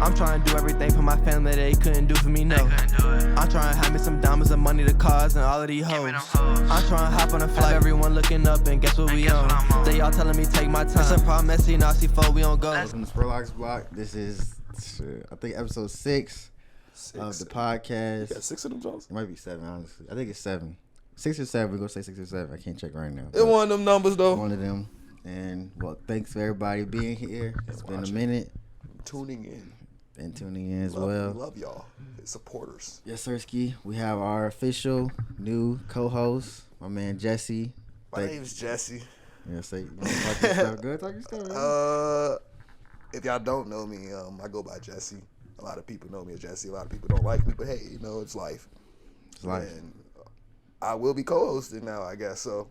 I'm trying to do everything for my family they couldn't do for me, no. I'm trying to have me some diamonds and money, the cars, and all of these hoes. I'm trying to hop on a flight, everyone looking up, and guess what we on? They all telling me take my time. Some problem messy, now C4, we on go. Welcome to SPURLOCK'S block. This is, I think, episode 6 of the podcast. You got 6 of them, Jones? It might be 7, honestly. I think it's 7. 6 or 7. We're going to say 6 or 7. I can't check right now. It's one of them numbers, though. One of them. And, well, thanks for everybody being here. It's been a minute. Tuning in. And tuning in as well. Love y'all. Supporters. Yes, sir, Ski. We have our official new co-host, my man Jesse. My name's Jesse. Yeah, say, you want to talk your stuff? Go ahead, talk your stuff, man. If y'all don't know me, I go by Jesse. A lot of people know me as Jesse. A lot of people don't like me, but hey, you know, it's life. It's life. And I will be co-hosting now, I guess. So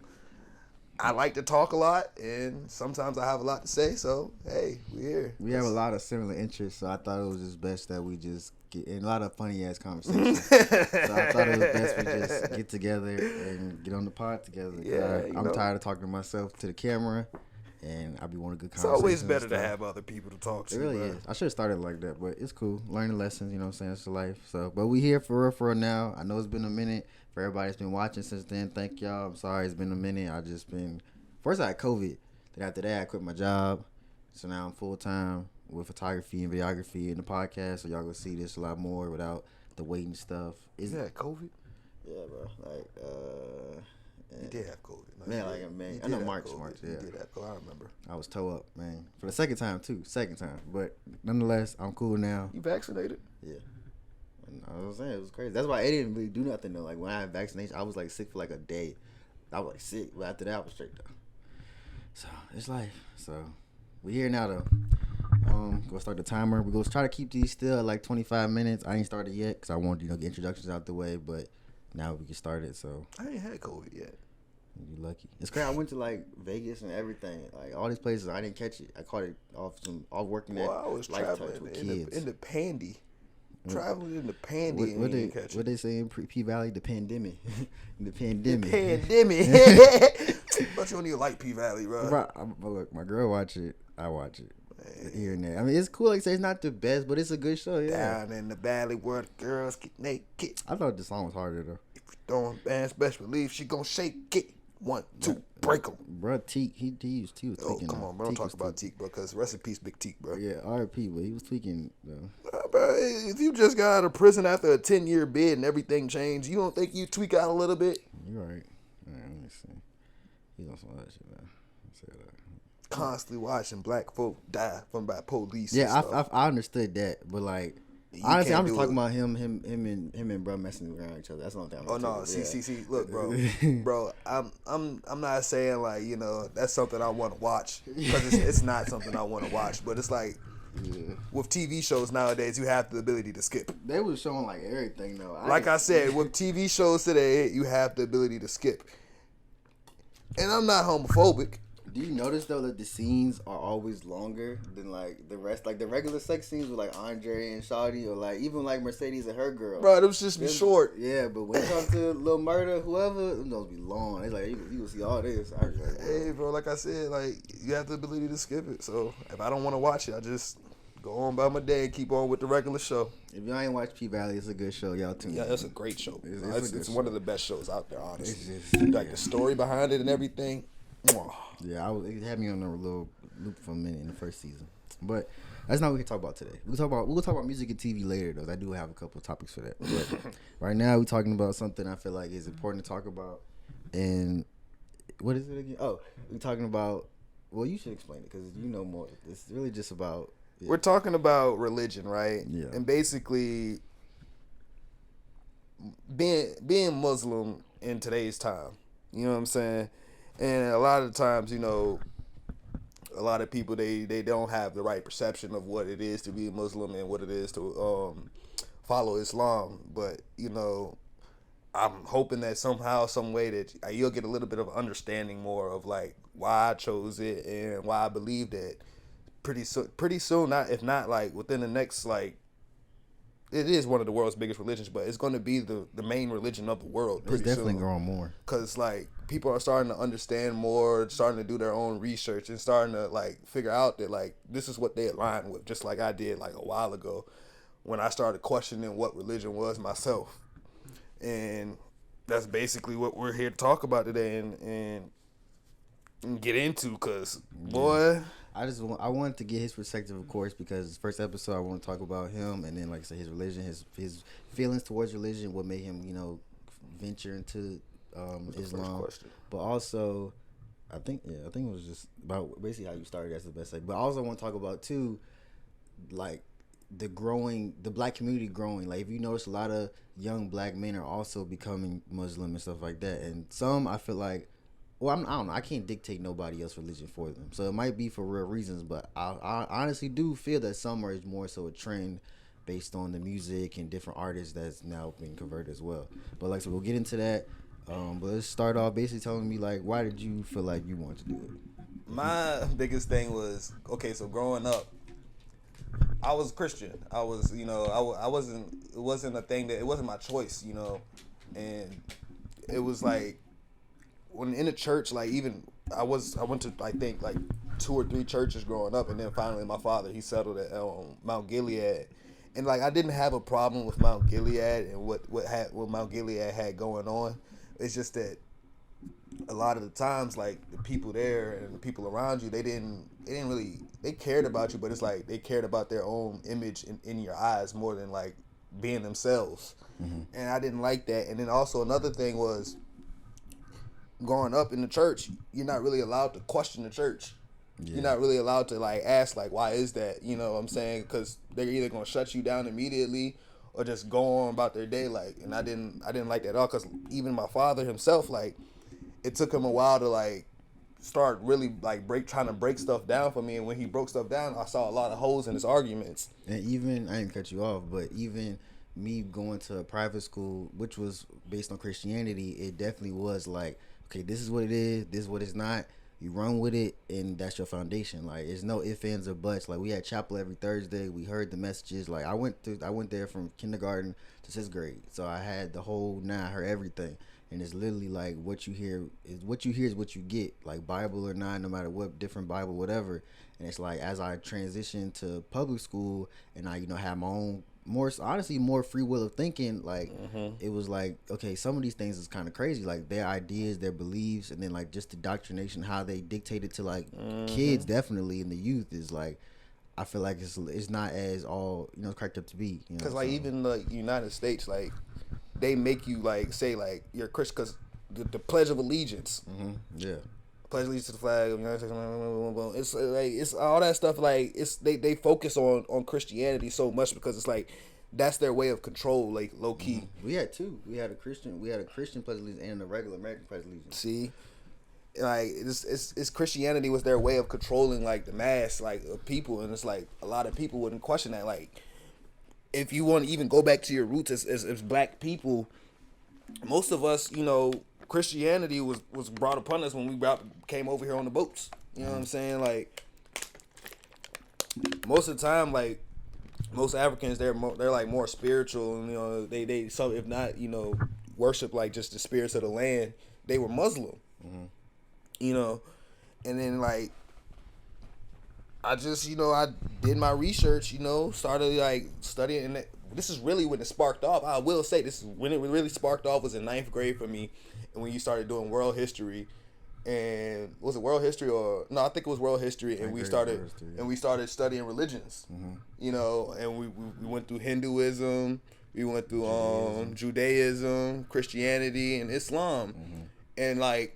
I like to talk a lot, and sometimes I have a lot to say. So hey, we're here. We have a lot of similar interests, so I thought it was just best that we just get in a lot of funny ass conversations. So I thought it was best we just get together and get on the pod together. Yeah, I'm tired of talking to myself to the camera, and I be wanting good It's conversations. always better to have other people to talk to. It really is. I should have started like that, but it's cool. Learning lessons, you know what I'm saying? It's life. So, but we here for real now. I know it's been a minute. For everybody that's been watching since then, thank y'all. I'm sorry it's been a minute. I just been, first I had COVID. Then after that, I quit my job. So now I'm full-time with photography and videography and the podcast. So y'all gonna see this a lot more without the waiting stuff. Is that COVID? Yeah, bro. Like, You did have COVID. No, man, like, man. I know March, yeah. You did have COVID. I remember. I was toe up, man. For the second time, too. Second time. But nonetheless, I'm cool now. You vaccinated? Yeah. I was saying, it was crazy. That's why it didn't really do nothing, though. Like, when I had vaccination, I was, like, sick for, like, a day. I was, like, sick. But after that, I was straight, though. So, it's life. So, we here now, though. Gonna start the timer. We're gonna try to keep these still at, like, 25 minutes. I ain't started yet because I wanted, get introductions out the way. But now we can start it, so. I ain't had COVID yet. You lucky. It's crazy. I went to, like, Vegas and everything. Like, all these places, I didn't catch it. I caught it off working at I was Lifetouch traveling with in kids. the Pandy. Traveling in the Pandy What they say in P Valley? The pandemic. The pandemic. But you don't even like P Valley, bro. Look, my girl watch it. I watch it. Here and there. I mean, it's cool. Like I say, it's not the best, but it's a good show. Yeah. Down in the valley where the girls get naked. I thought the song was harder though. If you throwing bands, best believe she gonna shake it. 1, 2, break them. Bro, Teak, he was tweaking. Oh, come on, bro. Don't talk about Teak, bro, because rest in peace, Big Teak, bro. Yeah, R.I.P., but he was tweaking, though. Bro, if you just got out of prison after a 10-year bid and everything changed, you don't think you tweak out a little bit? You're right. All right, let me see. He's on some other shit, man. Let's see that. Constantly watching black folk die by police. Yeah, I understood that, but like, honestly, I'm just talking about him and bro messing around each other. That's the only thing. Oh no, see, look, bro, I'm not saying like that's something I want to watch because it's not something I want to watch, but it's like with TV shows nowadays, you have the ability to skip. They was showing like everything though. Like I said, with TV shows today, you have the ability to skip, and I'm not homophobic. Do you notice though that the scenes are always longer than like the rest? Like the regular sex scenes with like Andre and Shawty, or like even like Mercedes and her girl. Bro, them just be short. Yeah, but when it comes to Lil Murder, whoever, those be long. It's like you will see all this. I was like, hey, bro, like I said, like you have the ability to skip it. So if I don't want to watch it, I just go on by my day and keep on with the regular show. If y'all ain't watch P Valley, it's a good show. Y'all tune in. Yeah, that's a great show. It's one one of the best shows out there, honestly. Like the story behind it and everything. Yeah, it had me on a little loop for a minute in the first season, but that's not what we can talk about today. We'll talk about music and TV later, though. I do have a couple of topics for that. But right now, we're talking about something I feel like is important to talk about. And what is it again? Oh, we're talking about. Well, you should explain it because you know more. It's really just about. Yeah. We're talking about religion, right? Yeah. And basically, being Muslim in today's time. You know what I'm saying? And a lot of times, a lot of people, they don't have the right perception of what it is to be a Muslim and what it is to follow Islam. But, I'm hoping that somehow, some way that you'll get a little bit of understanding more of like why I chose it and why I believe that pretty soon, not if not like within the next like it is one of the world's biggest religions, but it's going to be the main religion of the world. It's definitely growing more. Because, like, people are starting to understand more, starting to do their own research, and starting to, like, figure out that, like, this is what they align with, just like I did, like, a while ago when I started questioning what religion was myself. And that's basically what we're here to talk about today and get into, because, boy... I wanted to get his perspective, of course, because first episode I want to talk about him, and then, like I said, his religion, his feelings towards religion, what made him, venture into Islam. But also, I think it was just about basically how you started. That's the best thing. But I also want to talk about too, like the black community growing. Like if you notice, a lot of young black men are also becoming Muslim and stuff like that, and some I feel like. Well, I don't know. I can't dictate nobody else's religion for them. So it might be for real reasons, but I honestly do feel that some are more so a trend based on the music and different artists that's now being converted as well. But like, so we'll get into that. But let's start off basically telling me, like, why did you feel like you wanted to do it? My biggest thing was, okay, so growing up, I was Christian. I was, I wasn't, it wasn't a thing that, it wasn't my choice, and it was like, when in the church, like even I went to I think like 2 or 3 churches growing up, and then finally my father, he settled at Mount Gilead, and like I didn't have a problem with Mount Gilead and what Mount Gilead had going on. It's just that a lot of the times, like the people there and the people around you, they didn't really, they cared about you, but it's like they cared about their own image in your eyes more than like being themselves. Mm-hmm. And I didn't like that. And then also another thing was, growing up in the church, you're not really allowed to question the church. Yeah. You're not really allowed to like ask like, why is that? You know what I'm saying? Because they're either gonna shut you down immediately or just go on about their day. Like, and I didn't like that at all. Because even my father himself, like, it took him a while to like start really like trying to break stuff down for me. And when he broke stuff down, I saw a lot of holes in his arguments. And even, I didn't cut you off, but even me going to a private school, which was based on Christianity, it definitely was like, okay, this is what it is, this is what it's not. You run with it, and that's your foundation. Like, there's no ifs, ands, or buts. Like, we had chapel every Thursday. We heard the messages. Like, I went there from kindergarten to 6th grade. So I had the whole 9. I heard everything. And it's literally like what you hear is what you get. Like, Bible or not, no matter what, different Bible, whatever. And it's like, as I transitioned to public school and I, have my own more free will of thinking, like, It was like, okay, some of these things is kind of crazy, like their ideas, their beliefs, and then like just the indoctrination, how they dictate it to like kids, definitely in the youth, is like, I feel like it's not as all cracked up to be, because like even the United States, like they make you like say like you're a Christian because the Pledge of Allegiance, pledge allegiance to the flag of the United States. It's like, it's all that stuff. Like, it's they focus on Christianity so much because it's like that's their way of control, like low key. We had 2. We had a Christian pledge allegiance and a regular American pledge allegiance. See, like it's Christianity was their way of controlling like the mass, like of people, and it's like a lot of people wouldn't question that. Like, if you want to even go back to your roots as black people, most of us, Christianity was brought upon us when we came over here on the boats. You know what I'm saying? Like, most of the time, like most Africans, they're like more spiritual, and they so if not worship like just the spirits of the land. They were Muslim, and then like I just I did my research, started like studying, and this is really when it sparked off. I will say this is when it really sparked off was in 9th grade for me. And when you started doing world history, and was it world history or no? I think it was world history, and we started studying religions. And we went through Hinduism, we went through Judaism, Christianity, and Islam, and like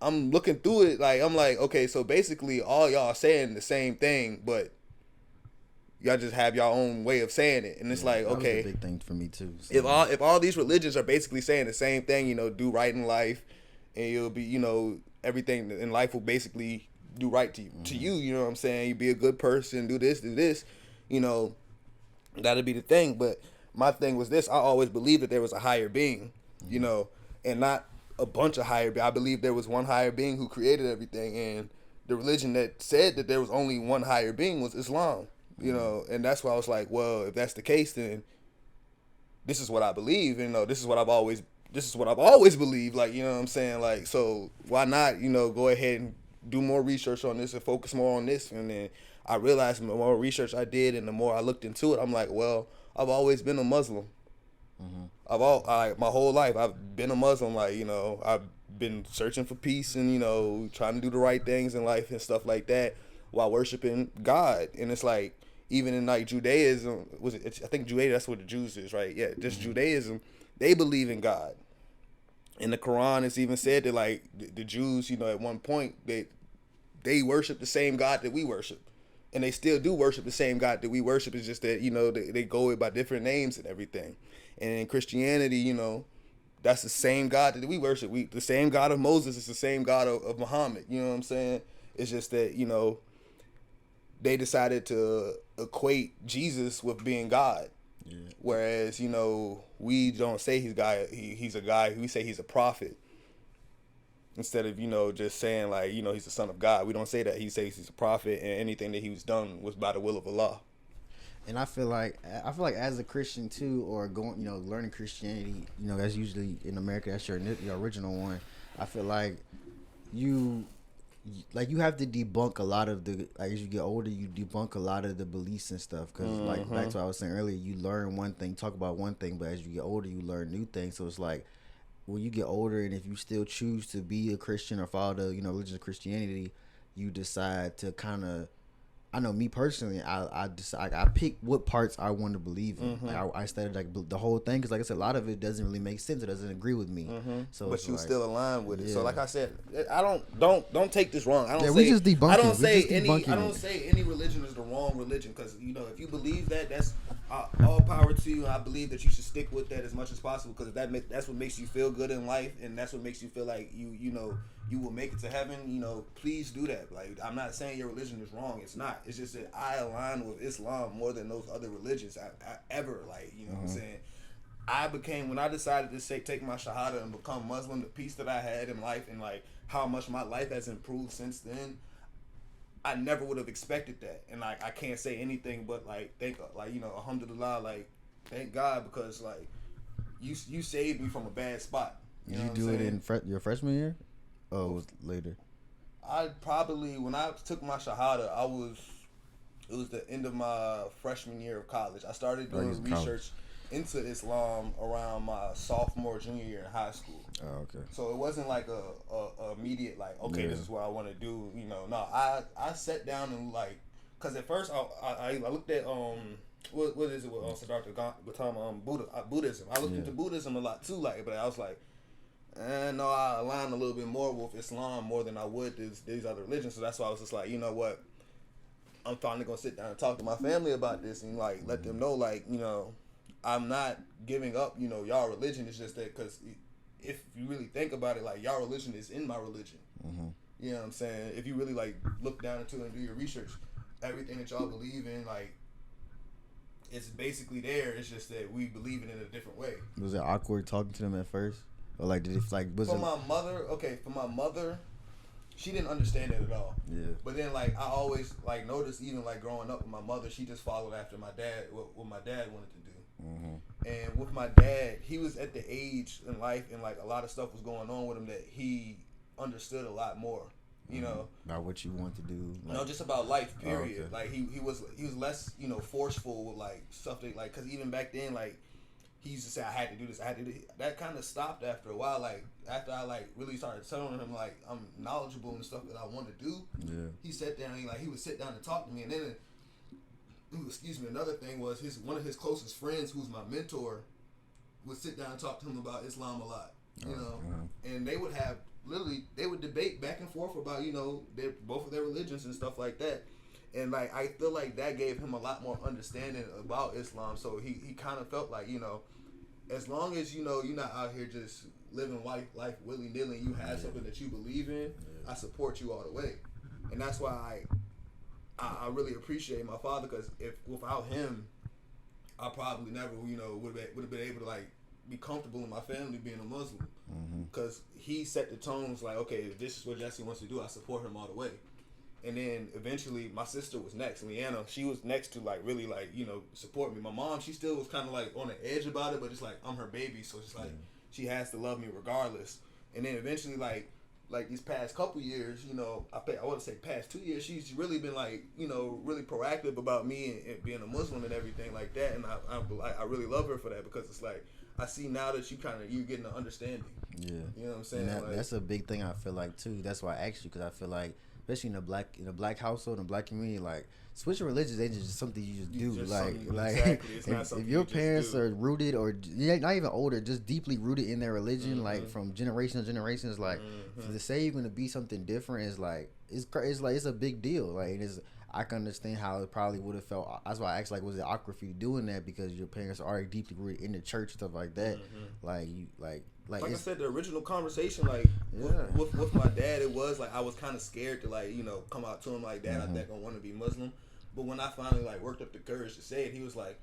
I'm looking through it, like I'm like, okay, so basically all y'all saying the same thing, but y'all just have your own way of saying it, and it's like, okay, that was a big thing for me too. So. If all these religions are basically saying the same thing, do right in life, and you'll be, everything in life will basically do right to you. To you, you know what I'm saying? You be a good person, do this, that'll be the thing. But my thing was this: I always believed that there was a higher being, and not a bunch of higher beings. I believe there was one higher being who created everything, and the religion that said that there was only one higher being was Islam. And that's why I was like, well, if that's the case, then this is what I believe, and this is what I've always believed. Like, you know what I'm saying? Like, so why not, go ahead and do more research on this and focus more on this? And then I realized the more research I did and the more I looked into it, I'm like, well, I've always been a Muslim. My whole life I've been a Muslim. Like, I've been searching for peace and trying to do the right things in life and stuff like that while worshiping God. And it's like, even in like Judaism, I think Judaism, that's what the Jews is, right? Yeah, just Judaism, they believe in God. In the Quran, it's even said that like the Jews, at one point they worship the same God that we worship, and they still do worship the same God that we worship. It's just that they go by different names and everything. And in Christianity, that's the same God that we worship. The same God of Moses is the same God of Muhammad. You know what I'm saying? It's just that they decided to equate Jesus with being God. Yeah. Whereas, we don't say he's God. He's a guy. We say he's a prophet. Instead of, just saying like, he's the son of God. We don't say that. He says he's a prophet, and anything that he was done was by the will of Allah. And I feel like as a Christian too, or going, learning Christianity, that's usually in America, that's your original one. I feel like you have to debunk a lot of the, like, as you get older, you debunk a lot of the beliefs and stuff. Because like back to what I was saying earlier, you learn one thing, talk about one thing, but as you get older, you learn new things. So it's like when you get older, and if you still choose to be a Christian or follow the religion of Christianity, you decide to kind of, I know me personally, I decide, I pick what parts I want to believe in. Like I studied like the whole thing, because like I said, a lot of it doesn't really make sense. It doesn't agree with me. So but you like, still align with it. So like I said, I don't take this wrong. I don't say we just debunking. I don't say any religion is the wrong religion, because if you believe that, that's all power to you. And I believe that you should stick with that as much as possible, because that's what makes you feel good in life, and that's what makes you feel like you will make it to heaven. Please do that. Like, I'm not saying your religion is wrong. It's not. It's just that I align with Islam more than those other religions I ever, like, what I'm saying. When I decided to take my shahada and become Muslim, the peace that I had in life and like how much my life has improved since then, I never would have expected that. And like, I can't say anything but like alhamdulillah, like thank God, because like you saved me from a bad spot. Did you do it in your freshman year? Oh, it was later. When I took my shahada, it was the end of my freshman year of college. I started doing research into Islam around my sophomore, junior year in high school. Oh, okay. So it wasn't like a immediate like, okay, this is what I want to do. No, I sat down and like, because at first I looked at what is it with Siddhartha Gautama, Buddhism. I looked into Buddhism a lot too, like, but I was like, no, I align a little bit more with Islam more than I would these other religions. So that's why I was just like, you know what, I'm finally gonna sit down and talk to my family about this and like let them know, like, I'm not giving up, y'all religion. It's just that because if you really think about it, like, y'all religion is in my religion. You know what I'm saying? If you really like look down into it and do your research, everything that y'all believe in, like, it's basically there. It's just that we believe it in a different way. Was it awkward talking to them at first? Or like, did it like, was for my mother, she didn't understand it at all. Yeah. But then like, I always like noticed, even like growing up with my mother, she just followed after my dad, what my dad wanted to do. And with my dad, he was at the age in life and like a lot of stuff was going on with him that he understood a lot more. About what you want to do. Like, just about life, period. Oh, okay. Like he was less, forceful with like stuff that, like, because even back then, like, he used to say, I had to do this, I had to do this. That kind of stopped after a while. Like, after I like really started telling him like I'm knowledgeable and stuff that I want to do. Yeah. He sat down and he would sit down and talk to me. And then another thing was one of his closest friends, who's my mentor, would sit down and talk to him about Islam a lot. And they would have they would debate back and forth about both of their religions and stuff like that. And like, I feel like that gave him a lot more understanding about Islam. So he kind of felt like, as long as you're not out here just living life willy nilly, you have something that you believe in, I support you all the way. And that's why I really appreciate my father, because if without him, I probably never would have been able to like be comfortable in my family being a Muslim, because he set the tones like, okay, if this is what Jesse wants to do, I support him all the way. And then eventually my sister was next, Leanna. She was next to like really like, you know, support me. My mom, she still was kind of like on the edge about it, but it's like I'm her baby, so it's like she has to love me regardless. And then eventually like these past couple years, you know, I want to say past 2 years, she's really been like, you know, really proactive about me and being a Muslim and everything like that. And I really love her for that, because it's like I see now that you getting an understanding. Yeah, you know what I'm saying. That's a big thing I feel like too. That's why I asked you, because I feel like, especially in a black household, in a black community, like switching religions ain't just something you just do. Exactly. It's not something if your parents are rooted, or not even older, just deeply rooted in their religion, like from generation to generations, like to say you're gonna be something different is like it's a big deal. Like I can understand how it probably would have felt. That's why I asked, like, was it awkward for you doing that, because your parents are already deeply rooted in the church, stuff like that. Like I said, the original conversation, like with my dad, it was like I was kind of scared to, like, you know, come out to him like, Dad, I think I want to be Muslim. But when I finally like worked up the courage to say it, he was like,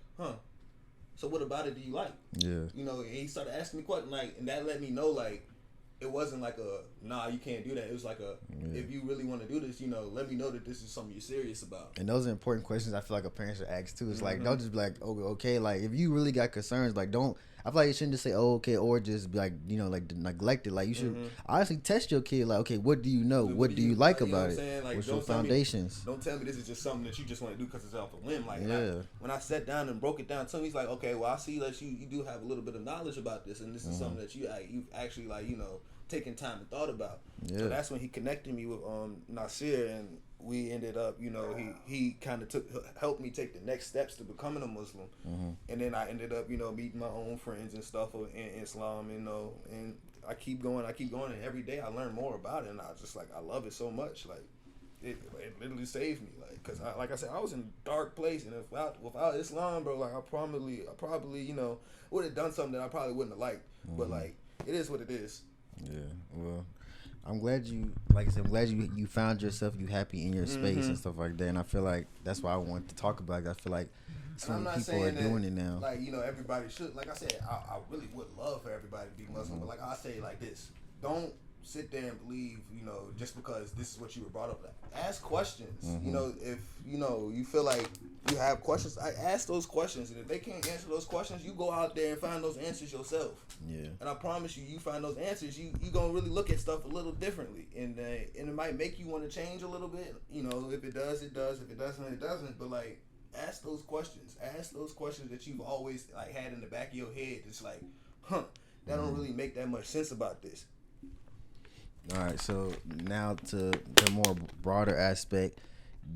so what about it do you like? Yeah. You know, and he started asking me questions, like, and that let me know, like, it wasn't like nah, you can't do that. It was like if you really want to do this, you know, let me know that this is something you're serious about. And those are important questions I feel like a parent should ask too. It's like, don't just be like, oh, okay, like if you really got concerns, like don't. I feel like you shouldn't just say, oh, okay, or just be like, you know, like neglect it. Like you should honestly test your kid. Like, okay, what do you know? What do you like about it? Like, what's your foundations? Don't tell me this is just something that you just want to do because it's off a whim. Like, when I sat down and broke it down to him, he's like, okay, well, I see that you do have a little bit of knowledge about this, and this is something that you've actually, like, you know, taken time and thought about. So that's when he connected me with Nasir, and we ended up, you know, he kind of helped me take the next steps to becoming a Muslim. And then I ended up, you know, meeting my own friends and stuff in Islam, you know, and I keep going, and every day I learn more about it, and I just, like, I love it so much. Like, it literally saved me, like, because like I said, I was in a dark place, and without Islam, bro, like, I probably, you know, would have done something that I probably wouldn't have liked. But, like, it is what it is. Yeah, well, I'm glad you, like I said, I'm glad you found yourself, you happy in your space and stuff like that. And I feel like that's why I want to talk about it. I feel like so many people are doing it now. Like, you know, everybody should. Like I said, I really would love for everybody to be Muslim. But like I say, like this, don't sit there and believe, you know, just because this is what you were brought up with. Ask questions. You know, if you know you feel like you have questions, I ask those questions, and if they can't answer those questions, you go out there and find those answers yourself. Yeah. And I promise you find those answers, you gonna really look at stuff a little differently, and it might make you want to change a little bit. You know, if it does, it does. If it doesn't, it doesn't. But like, ask those questions. Ask those questions that you've always like had in the back of your head. It's like, that don't really make that much sense about this. All right, so now to the more broader aspect,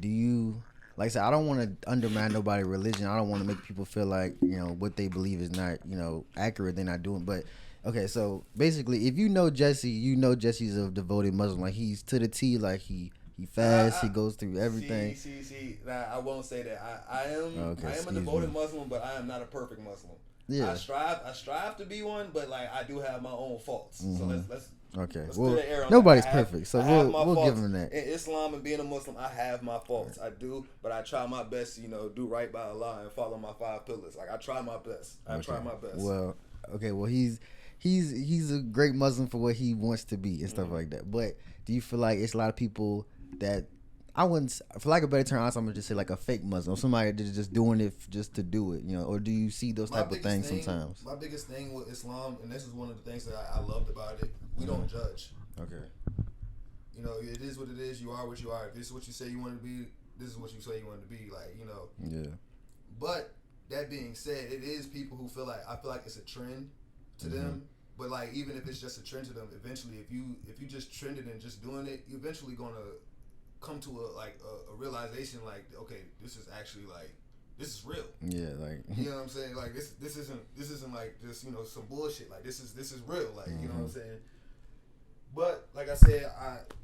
do you, like I said, I don't want to undermine nobody's religion. I don't want to make people feel like, you know, what they believe is not, you know, accurate. They're not doing. But okay, so basically, if you know Jesse, you know Jesse's a devoted Muslim. Like, he's to the T. Like he fasts, he goes through everything. See. Nah, I won't say that. I am a devoted Muslim, but I am not a perfect Muslim. Yeah. I strive to be one, but like I do have my own faults. So let's. Okay. Well, nobody's perfect, so we'll give him that. In Islam and being a Muslim, I have my faults. I do, but I try my best to, you know, do right by Allah and follow my 5 pillars. Like, I try my best. Well, okay. Well, he's a great Muslim for what he wants to be and stuff like that. But do you feel like it's a lot of people that, I wouldn't, for lack of a better term, I'm gonna just say like a fake Muslim, somebody that's just doing it just to do it, you know? Or do you see those type of things sometimes? My biggest thing with Islam, and this is one of the things that I loved about it, we don't judge. Okay. You know, it is what it is. You are what you are. If this is what you say you want to be, this is what you say you want to be. Like, you know. Yeah. But that being said, it is people who feel like, I feel like it's a trend to them. But like, even if it's just a trend to them, eventually, if you just trended and just doing it, you're eventually gonna come to a realization like, okay, this is actually like, this is real. Yeah, like, you know what I'm saying? Like, this isn't like just, you know, some bullshit. Like, this is real. Like, you know what I'm saying? But like I said,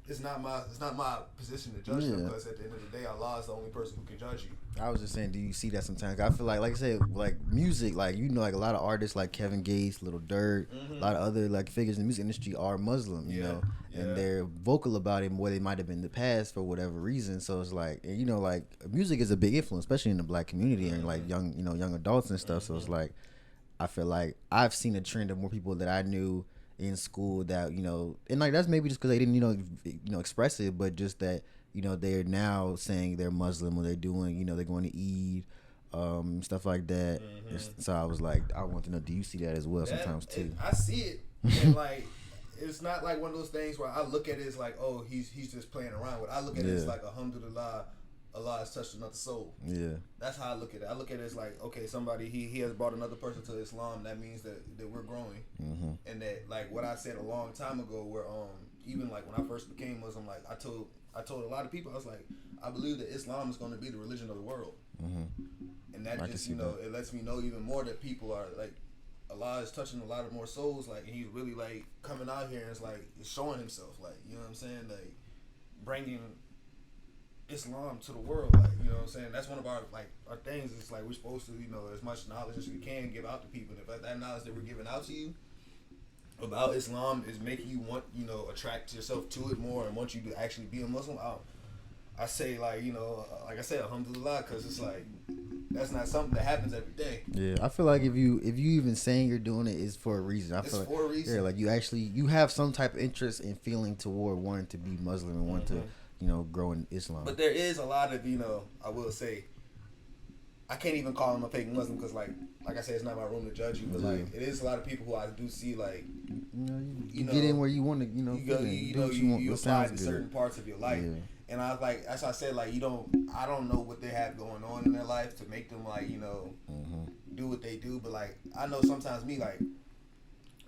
it's not my position to judge them, because at the end of the day, Allah is the only person who can judge you. I was just saying, do you see that sometimes? I feel like I said, like music, like, you know, like a lot of artists like Kevin Gates, Lil Durk, a lot of other like figures in the music industry are Muslim, you know, and they're vocal about it more than they might have been in the past for whatever reason. So it's like, and you know, like music is a big influence, especially in the black community and like young adults and stuff. So it's like, I feel like I've seen a trend of more people that I knew in school that, you know, and like that's maybe just because they didn't, you know, express it, but just that you know, they're now saying they're Muslim when they're doing, you know, they're going to Eid, stuff like that. So I was like, I want to know, do you see that as well sometimes too? I see it, and like, it's not like one of those things where I look at it as like, oh, he's just playing around with it. I look at it as like, alhamdulillah, Allah has touched another soul. Yeah. That's how I look at it. I look at it as like, okay, somebody, he has brought another person to Islam. That means that we're growing. And that, like, what I said a long time ago, where even like when I first became Muslim, like I told a lot of people, I was like, I believe that Islam is going to be the religion of the world. And that just, you know, it lets me know even more that people are like, Allah is touching a lot of more souls, like, and he's really like coming out here and it's like showing himself, like, you know what I'm saying, like bringing Islam to the world, like, you know what I'm saying. That's one of our things. It's like we're supposed to, you know, as much knowledge as we can give out to people. And if that knowledge that we're giving out to you about Islam is making you want, you know, attract yourself to it more and want you to actually be a Muslim, I say, like, you know, like I said, alhamdulillah, because it's like that's not something that happens every day. Yeah, I feel like if you even saying you're doing it is for a reason. I feel like for a reason. Yeah, like you have some type of interest and feeling toward wanting to be Muslim and want to, you know, grow in Islam. But there is a lot of, you know, I will say, I can't even call him a fake Muslim because, like I said, it's not my room to judge you. But like, it is a lot of people who I do see, like, you get in where you want to, you know, you apply to certain parts of your life. Yeah. And I was like, as I said, like, I don't know what they have going on in their life to make them, like, you know, do what they do. But like, I know sometimes me, like,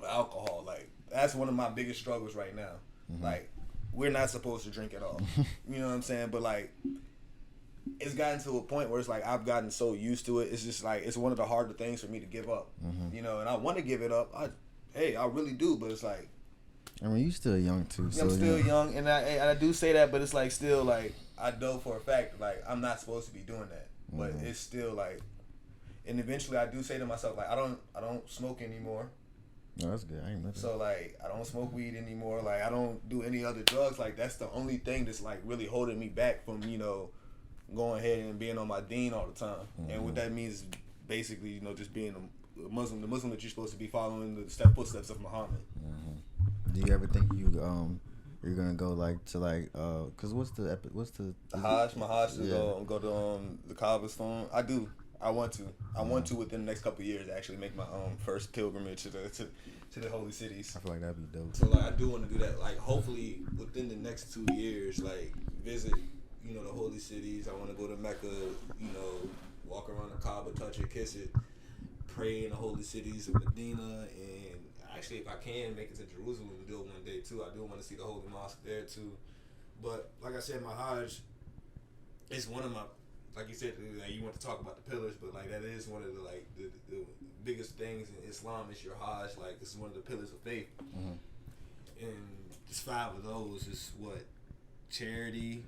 alcohol, like, that's one of my biggest struggles right now. Like, we're not supposed to drink at all. You know what I'm saying? But like, it's gotten to a point where it's like I've gotten so used to it. It's just like it's one of the harder things for me to give up. You know, and I want to give it up. I really do. But it's like, I mean, you still young too. So I'm still young, and I do say that, but it's like still like I know for a fact like I'm not supposed to be doing that. But it's still like, and eventually I do say to myself like I don't smoke anymore. No, that's good. I ain't nothing. So like I don't smoke weed anymore. Like I don't do any other drugs. Like that's the only thing that's like really holding me back from, you know, going ahead and being on my deen all the time. And what that means is basically, you know, just being a Muslim, the Muslim that you're supposed to be following the footsteps of Muhammad. Do you ever think you're gonna go like to like cause what's the Hajj? My Hajj to go to the Kaaba stone. I want to within the next couple of years actually make my first pilgrimage to the holy cities. I feel like that'd be dope. So like I do want to do that. Like hopefully within the next 2 years, like visit, you know, the holy cities. I want to go to Mecca, you know, walk around the Kaaba, touch it, kiss it, pray in the holy cities of Medina, and actually if I can make it to Jerusalem and do it one day too. I do want to see the holy mosque there too. But like I said, my Hajj is one of my, like you said, like you want to talk about the pillars, but like that is one of the like the biggest things in Islam is your Hajj. Like this is one of the pillars of faith, and just 5 of those is what: charity,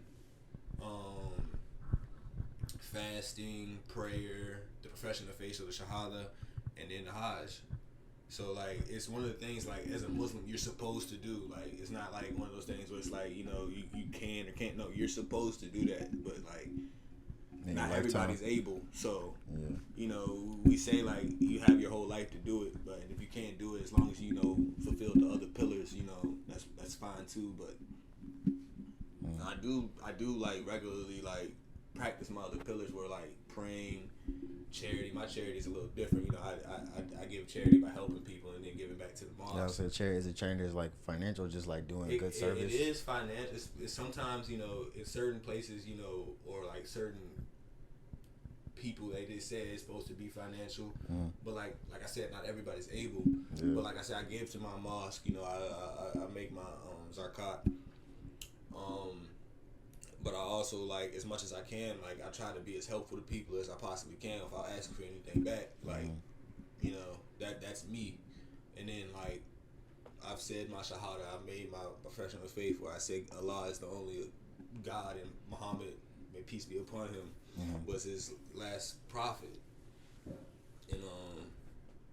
fasting, prayer, the profession of faith, so the Shahada, and then the Hajj. So like it's one of the things like as a Muslim you're supposed to do. Like it's not like one of those things where it's like, you know, you can or can't. No, you're supposed to do that, but like not everybody's able. So you know, we say like you have your whole life to do it, but if you can't do it, as long as you know fulfill the other pillars, you know, that's fine too. But I do like regularly like practice my other pillars where like praying, charity. My charity is a little different. You know, I give charity by helping people and then giving back to the mosque. Yeah, I would say charity is like financial, just like doing good service. It is financial. It's sometimes, you know, in certain places, you know, or like certain people they say it's supposed to be financial, but like I said, not everybody's able. But like I said, I give to my mosque. You know, I make my zakat. But I also, like, as much as I can, like, I try to be as helpful to people as I possibly can without asking for anything back. Like, you know, that's me. And then, like, I've said my Shahada, I've made my profession of faith where I say Allah is the only God and Muhammad, may peace be upon him, was his last prophet. And,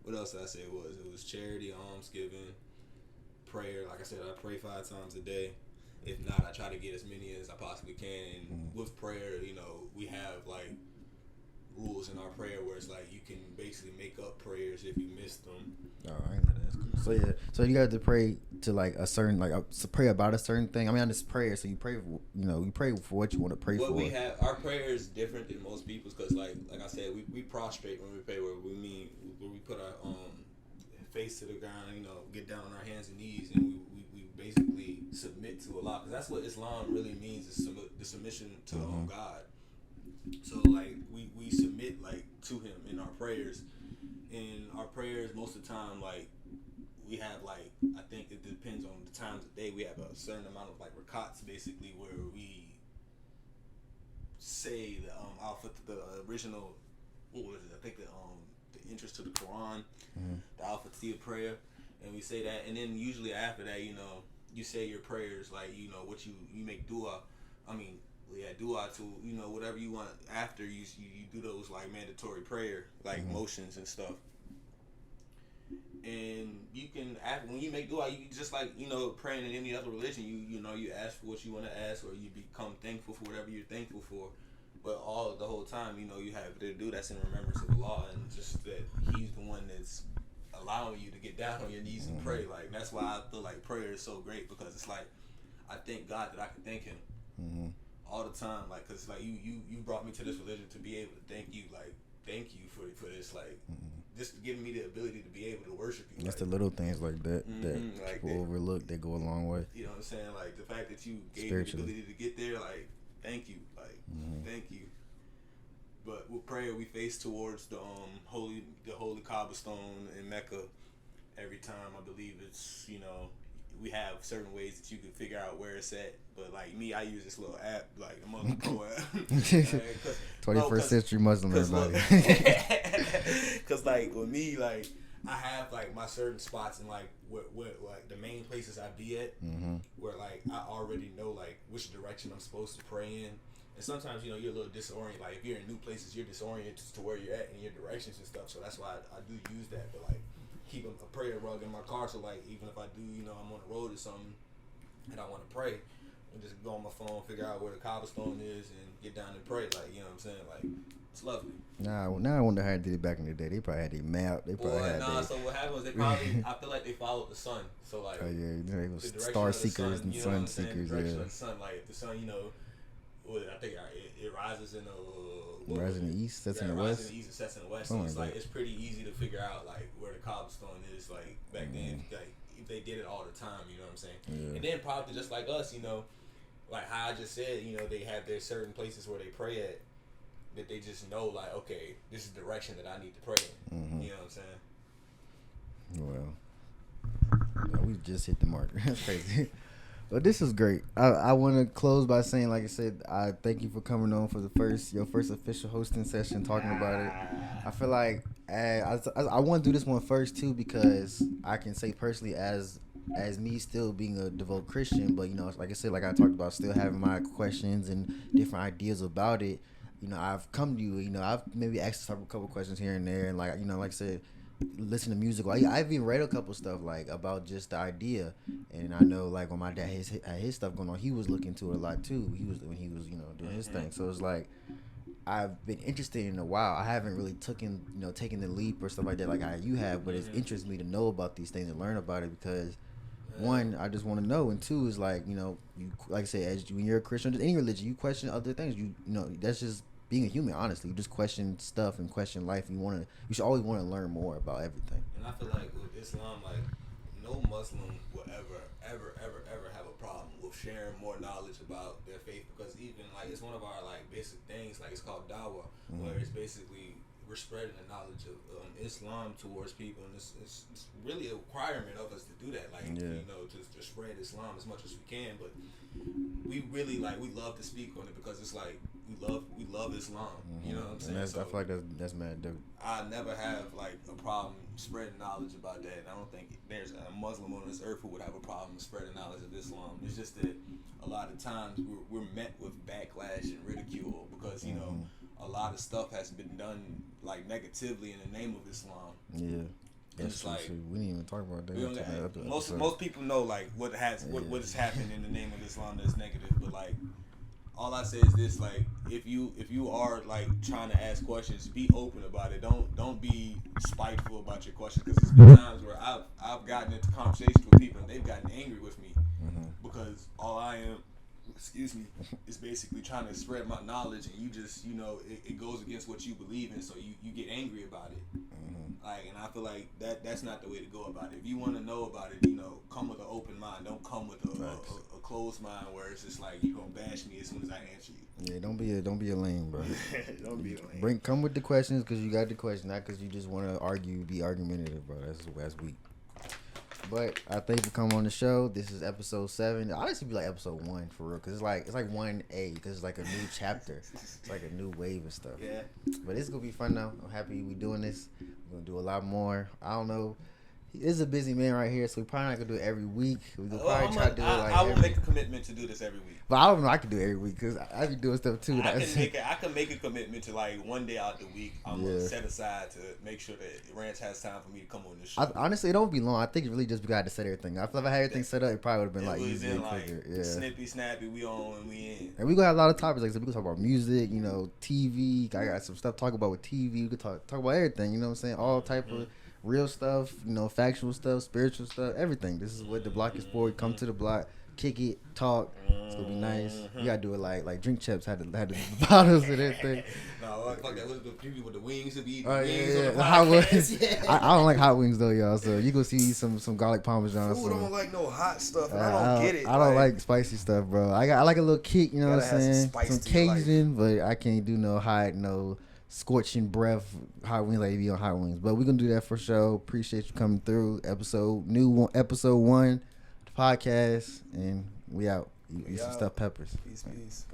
what else did I say it was? It was charity, almsgiving, prayer. Like I said, I pray 5 times a day. If not, I try to get as many as I possibly can. And with prayer, you know, we have like rules in our prayer where it's like you can basically make up prayers if you miss them. All right, that's cool. So yeah, so you got to pray to like a certain pray about a certain thing. I mean, on this prayer, so you pray, you pray for what you want to pray for. What we have, our prayer is different than most people's because, like I said, we prostrate when we pray. Where we put our face to the ground, get down on our hands and knees, and we basically submit to Allah. Because that's what Islam really means, is the submission to God. So like we submit like to Him in our prayers. In our prayers, most of the time, like we have like, I think it depends on the times of day. We have a certain amount of like rakats, basically, where we say the original. What was it? I think the entrance to the Quran, the Al-Fatihah prayer, and we say that, and then usually after that, you say your prayers, like what you make dua. I mean, dua to whatever you want after you do those like mandatory prayer like motions and stuff. And you can when you make dua, you just like praying in any other religion. You ask for what you want to ask, or you become thankful for whatever you're thankful for. But the whole time, you have to do that's in remembrance of Allah, and just that He's the one that's allowing you to get down on your knees and pray. Like that's why I feel like prayer is so great, because it's like I thank God that I can thank Him all the time. Like, cause like you brought me to this religion to be able to thank you. Like, thank you for this. Like, just giving me the ability to be able to worship you. It's the little things like that that like people overlook. They go a long way. You know what I'm saying? Like the fact that you gave me the ability to get there. Like, thank you. Like, thank you. But with prayer, we face towards the holy Kaaba stone in Mecca. Every time, I believe it's we have certain ways that you can figure out where it's at. But like me, I use this little app, like the Muslim Pro app. 21st century Muslim, everybody. Because like with me, like I have like my certain spots and like what like the main places I be at, where like I already know like which direction I'm supposed to pray in. And sometimes you're a little disoriented. Like if you're in new places, you're disoriented to where you're at and your directions and stuff. So that's why I do use that. But like keep a prayer rug in my car, so like even if I do, I'm on the road or something and I want to pray, I just go on my phone, figure out where the cobblestone is, and get down and pray. Like, you know what I'm saying? Like, it's lovely. Now I wonder how they did it back in the day. They probably had a map. They probably So what happened was they probably, I feel like they followed the sun. So like, they was star seekers and sun seekers. The direction of the sun, like the sun, I think it rises in the rises in the east, sets in the west. Rises in the east and sets in the west. So it's like it's pretty easy to figure out like where the cobblestone is. Like back then, like if they did it all the time, you know what I'm saying? Yeah. And then probably just like us, like how I just said, they have their certain places where they pray at that they just know like, okay, this is the direction that I need to pray in. You know what I'm saying? Well, we just hit the mark. That's crazy. Well, this is great. I want to close by saying, like I said, I thank you for coming on for your first official hosting session, talking about it. I feel like I want to do this one first too, because I can say personally, as me still being a devout Christian, but like I said, like I talked about, still having my questions and different ideas about it. I've come to you. I've maybe asked a couple questions here and there, and like like I said, listen to music. I've even read a couple stuff like about just the idea, and I know like when my dad had his stuff going on, he was looking to it a lot too. He was doing his thing. So it's like I've been interested in a while. I haven't really taken the leap or stuff like that like how you have, but it's interests me to know about these things and learn about it, because one, I just want to know, and two is like you like I said, when you're a Christian, just any religion, you question other things. That's just being a human. Honestly, you just question stuff and question life. You should always want to learn more about everything. And I feel like with Islam, like no Muslim will ever have a problem with sharing more knowledge about their faith, because even like it's one of our like basic things, like it's called dawah, where it's basically we're spreading the knowledge of Islam towards people, and it's really a requirement of us to do that, like to spread Islam as much as we can. But we really we love to speak on it, because it's like we love Islam. You know what I'm saying? I feel like that's mad dope. I never have like a problem spreading knowledge about that. I don't think there's a Muslim on this earth who would have a problem spreading knowledge of Islam. It's just that a lot of times we're met with backlash and ridicule, because a lot of stuff has been done like negatively in the name of Islam. Yeah. That's true. Like, we didn't even talk about that. Most people know like what has happened in the name of Islam that's negative, but like all I say is this: like, if you are like trying to ask questions, be open about it. Don't be spiteful about your questions, because there's been times where I've gotten into conversations with people and they've gotten angry with me because all I am, excuse me, is basically trying to spread my knowledge, and you just, you know, it goes against what you believe in, so you get angry about it. Like, and I feel like that's not the way to go about it. If you want to know about it, you know, come with an open mind. Don't come with a closed mind where it's just like you gonna bash me as soon as I answer you. Yeah, don't be a lame, bro. Don't be a lame. Come with the questions because you got the question, not because you just want to argue, be argumentative, bro. That's weak. But I thank you for coming on the show. This is episode 7. Honestly, be like episode 1 for real, cause it's like 1A, because it's like a new chapter. It's like a new wave and stuff. Yeah. But it's gonna be fun though. I'm happy we doing this. We're gonna do a lot more. I don't know. He's a busy man right here, so we probably not gonna do it every week. We gonna probably try to do it like I will make a commitment to do this every week. But I don't know. I can do it every week because I be doing stuff too. I can make a commitment to like one day out the week. I'm gonna set aside to make sure that Ranch has time for me to come on this show. Honestly, it don't be long. I think it really just got to set everything. I feel like if I had everything set up, it probably would have been like easy and quicker. Yeah. Snippy, snappy. We on and we in. And we gonna have a lot of topics. Like I said, we can talk about music, you know, TV. I got some stuff to talk about with TV. We could talk about everything. You know what I'm saying? All type of real stuff, you know, factual stuff, spiritual stuff, everything. This is what the block is for. Come to the block, kick it, talk. It's gonna be nice. You gotta do it like Drink Champs had the bottles and everything. No, fuck that. What's the people with the wings to be? The hot wings. I don't like hot wings though, y'all. So you gonna see some garlic parmesan. Food don't like no hot stuff. And I don't get it. I don't like spicy stuff, bro. I like a little kick. You know what I'm saying? Some Cajun, but I can't do no hot, no scorching breath hot wings like be on hot wings. But we're gonna do that for sure. Appreciate you coming through. Episode 1 podcast, and we out. Eat some stuffed peppers. Peace.